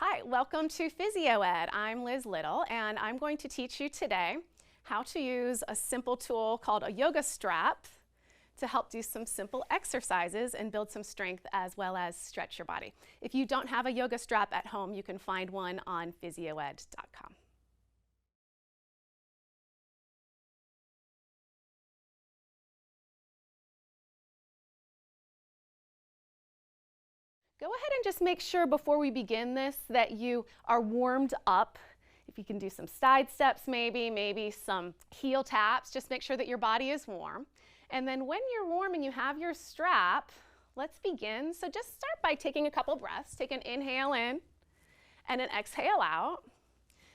Hi, welcome to Physio Ed. I'm Liz Little, and I'm going to teach you today how to use a simple tool called a yoga strap to help do some simple exercises and build some strength as well as stretch your body. If you don't have a yoga strap at home, you can find one on physioed.com. Go ahead and just make sure before we begin this that you are warmed up. If you can do some side steps maybe some heel taps, just make sure that your body is warm. And then when you're warm and you have your strap, let's begin. So just start by taking a couple breaths. Take an inhale in and an exhale out.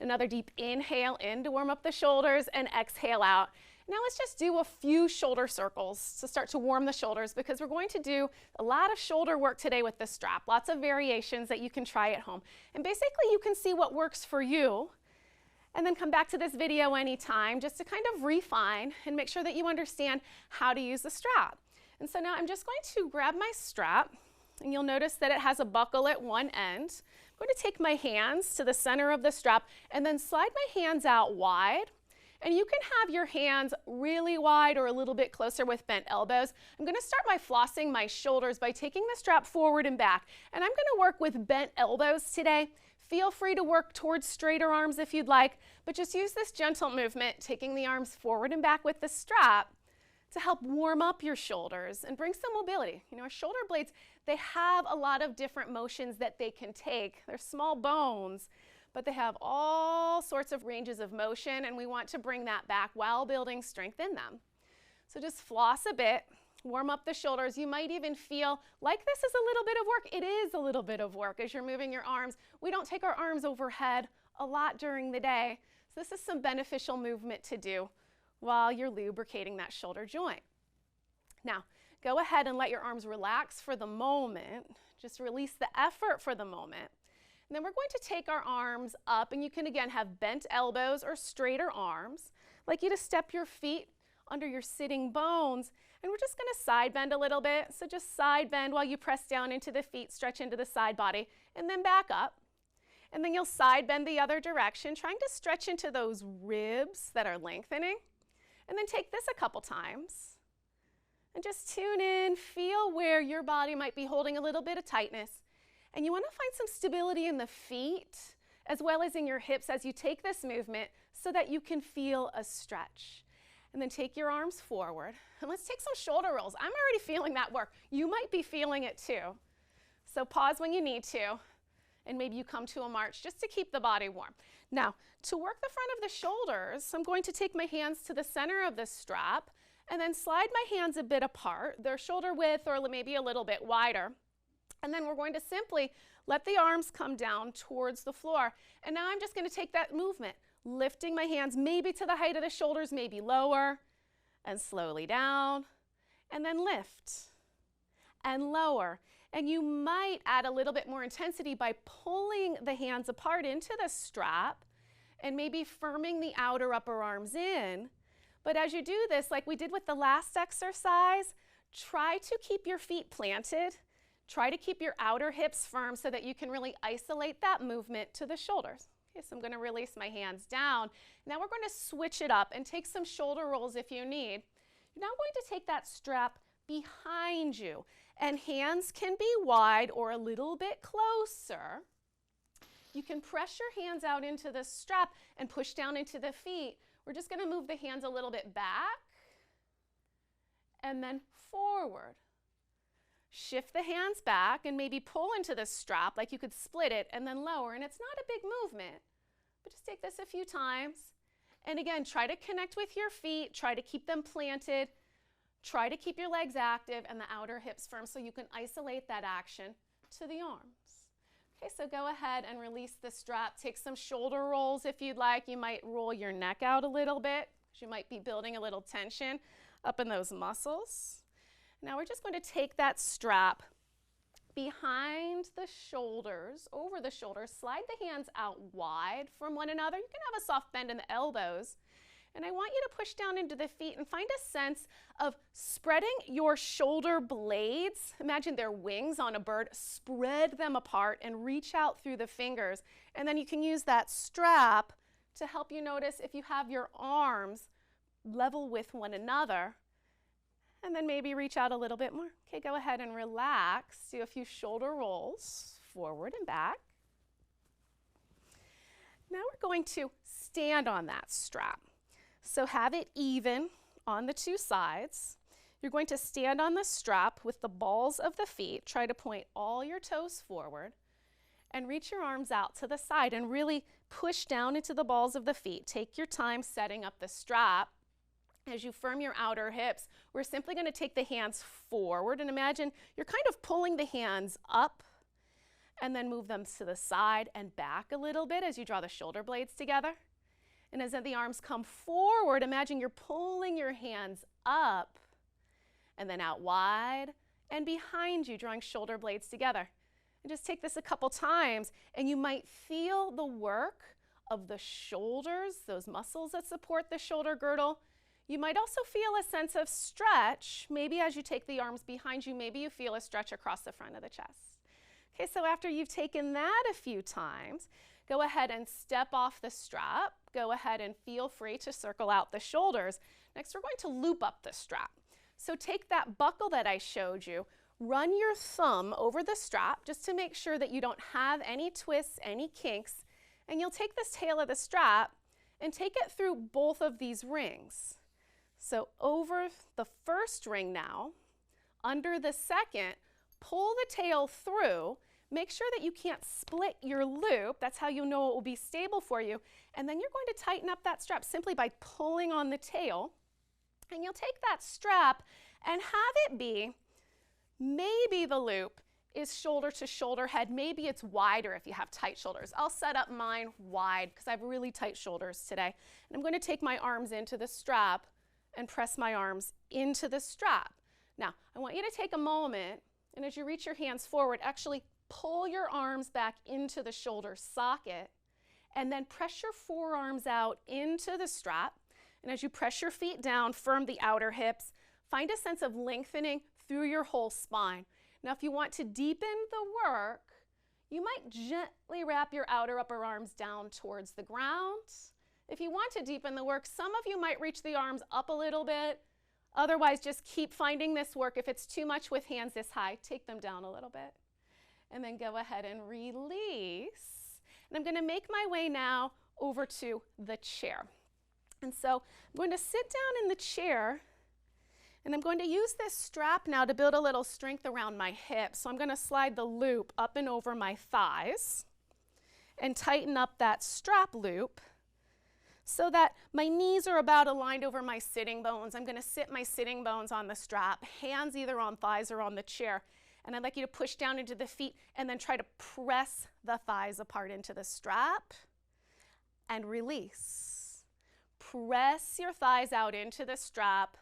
Another deep inhale in to warm up the shoulders and exhale out. Now let's just do a few shoulder circles to start to warm the shoulders, because we're going to do a lot of shoulder work today with this strap. Lots of variations that you can try at home. And basically you can see what works for you and then come back to this video anytime just to kind of refine and make sure that you understand how to use the strap. And so now I'm just going to grab my strap, and you'll notice that it has a buckle at one end. I'm going to take my hands to the center of the strap and then slide my hands out wide. And you can have your hands really wide or a little bit closer with bent elbows. I'm going to start by flossing my shoulders by taking the strap forward and back. And I'm going to work with bent elbows today. Feel free to work towards straighter arms if you'd like, but just use this gentle movement, taking the arms forward and back with the strap to help warm up your shoulders and bring some mobility. You know, our shoulder blades, they have a lot of different motions that they can take. They're small bones, but they have all sorts of ranges of motion, and we want to bring that back while building strength in them. So just floss a bit, warm up the shoulders. You might even feel like this is a little bit of work. It is a little bit of work as you're moving your arms. We don't take our arms overhead a lot during the day, so this is some beneficial movement to do while you're lubricating that shoulder joint. Now, go ahead and let your arms relax for the moment. Just release the effort for the moment. And then we're going to take our arms up, and you can again have bent elbows or straighter arms. I'd like you to step your feet under your sitting bones, and we're just going to side bend a little bit. So just side bend while you press down into the feet, stretch into the side body, and then back up. And then you'll side bend the other direction, trying to stretch into those ribs that are lengthening. And then take this a couple times and just tune in, feel where your body might be holding a little bit of tightness. And you want to find some stability in the feet as well as in your hips as you take this movement so that you can feel a stretch. And then take your arms forward, and let's take some shoulder rolls. I'm already feeling that work. You might be feeling it too. So pause when you need to, and maybe you come to a march just to keep the body warm. Now, to work the front of the shoulders, I'm going to take my hands to the center of the strap and then slide my hands a bit apart. They're shoulder width or maybe a little bit wider. And then we're going to simply let the arms come down towards the floor. And now I'm just going to take that movement, lifting my hands maybe to the height of the shoulders, maybe lower, and slowly down, and then lift and lower. And you might add a little bit more intensity by pulling the hands apart into the strap and maybe firming the outer upper arms in. But as you do this, like we did with the last exercise, try to keep your feet planted. Try to keep your outer hips firm so that you can really isolate that movement to the shoulders. Okay, so I'm going to release my hands down. Now we're going to switch it up and take some shoulder rolls if you need. You're now going to take that strap behind you, and hands can be wide or a little bit closer. You can press your hands out into the strap and push down into the feet. We're just going to move the hands a little bit back and then forward. Shift the hands back and maybe pull into the strap, like you could split it and then lower. And it's not a big movement, but just take this a few times. And again, try to connect with your feet. Try to keep them planted. Try to keep your legs active and the outer hips firm so you can isolate that action to the arms. Okay, so go ahead and release the strap. Take some shoulder rolls if you'd like. You might roll your neck out a little bit because you might be building a little tension up in those muscles. Now we're just going to take that strap behind the shoulders, over the shoulders, slide the hands out wide from one another. You can have a soft bend in the elbows. And I want you to push down into the feet and find a sense of spreading your shoulder blades. Imagine they're wings on a bird. Spread them apart and reach out through the fingers. And then you can use that strap to help you notice if you have your arms level with one another. And then maybe reach out a little bit more. Okay, go ahead and relax. Do a few shoulder rolls forward and back. Now we're going to stand on that strap. So have it even on the two sides. You're going to stand on the strap with the balls of the feet. Try to point all your toes forward and reach your arms out to the side and really push down into the balls of the feet. Take your time setting up the strap. As you firm your outer hips, we're simply going to take the hands forward and imagine you're kind of pulling the hands up and then move them to the side and back a little bit as you draw the shoulder blades together. And as the arms come forward, imagine you're pulling your hands up and then out wide and behind you, drawing shoulder blades together. And just take this a couple times and you might feel the work of the shoulders, those muscles that support the shoulder girdle. You might also feel a sense of stretch. Maybe as you take the arms behind you, maybe you feel a stretch across the front of the chest. Okay, so after you've taken that a few times, go ahead and step off the strap. Go ahead and feel free to circle out the shoulders. Next, we're going to loop up the strap. So take that buckle that I showed you, run your thumb over the strap just to make sure that you don't have any twists, any kinks, and you'll take this tail of the strap and take it through both of these rings. So over the first ring now, under the second, pull the tail through. Make sure that you can't split your loop. That's how you know it will be stable for you. And then you're going to tighten up that strap simply by pulling on the tail. And you'll take that strap and have it be, maybe the loop is shoulder to shoulder head. Maybe it's wider if you have tight shoulders. I'll set up mine wide because I have really tight shoulders today. And I'm going to take my arms into the strap and press my arms into the strap. Now, I want you to take a moment, and as you reach your hands forward, actually pull your arms back into the shoulder socket, and then press your forearms out into the strap. And as you press your feet down, firm the outer hips, find a sense of lengthening through your whole spine. Now, if you want to deepen the work, you might gently wrap your outer upper arms down towards the ground. If you want to deepen the work, some of you might reach the arms up a little bit. Otherwise, just keep finding this work. If it's too much with hands this high, take them down a little bit. And then go ahead and release. And I'm going to make my way now over to the chair. And so I'm going to sit down in the chair, and I'm going to use this strap now to build a little strength around my hips. So I'm going to slide the loop up and over my thighs and tighten up that strap loop so that my knees are about aligned over my sitting bones. I'm going to sit my sitting bones on the strap, hands either on thighs or on the chair. And I'd like you to push down into the feet and then try to press the thighs apart into the strap and release. Press your thighs out into the strap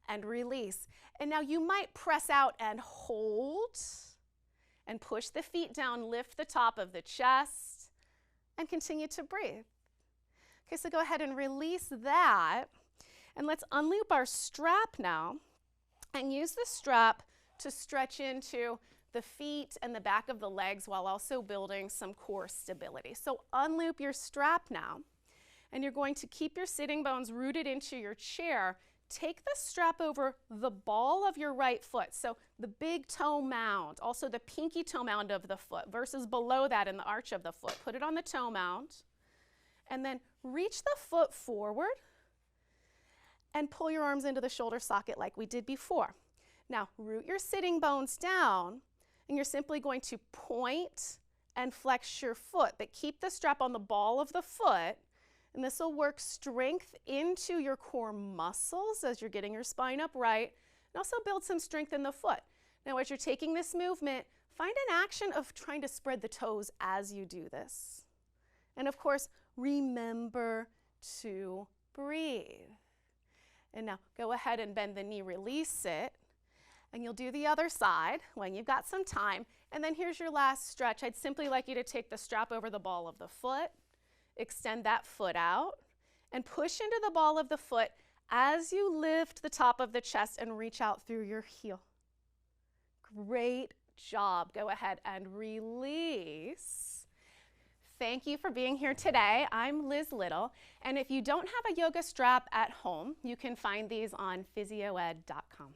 and release. And now you might press out and hold and push the feet down, lift the top of the chest, and continue to breathe. Okay, so go ahead and release that. And let's unloop our strap now and use the strap to stretch into the feet and the back of the legs while also building some core stability. So unloop your strap now, and you're going to keep your sitting bones rooted into your chair. Take the strap over the ball of your right foot, so the big toe mound, also the pinky toe mound of the foot versus below that in the arch of the foot. Put it on the toe mound, and then reach the foot forward and pull your arms into the shoulder socket like we did before. Now, root your sitting bones down, and you're simply going to point and flex your foot, but keep the strap on the ball of the foot, and this will work strength into your core muscles as you're getting your spine upright, and also build some strength in the foot. Now, as you're taking this movement, find an action of trying to spread the toes as you do this. And of course, remember to breathe. And now, go ahead and bend the knee, release it. And you'll do the other side when you've got some time. And then here's your last stretch. I'd simply like you to take the strap over the ball of the foot, extend that foot out, and push into the ball of the foot as you lift the top of the chest and reach out through your heel. Great job. Go ahead and release. Thank you for being here today. I'm Liz Little, and if you don't have a yoga strap at home, you can find these on physioed.com.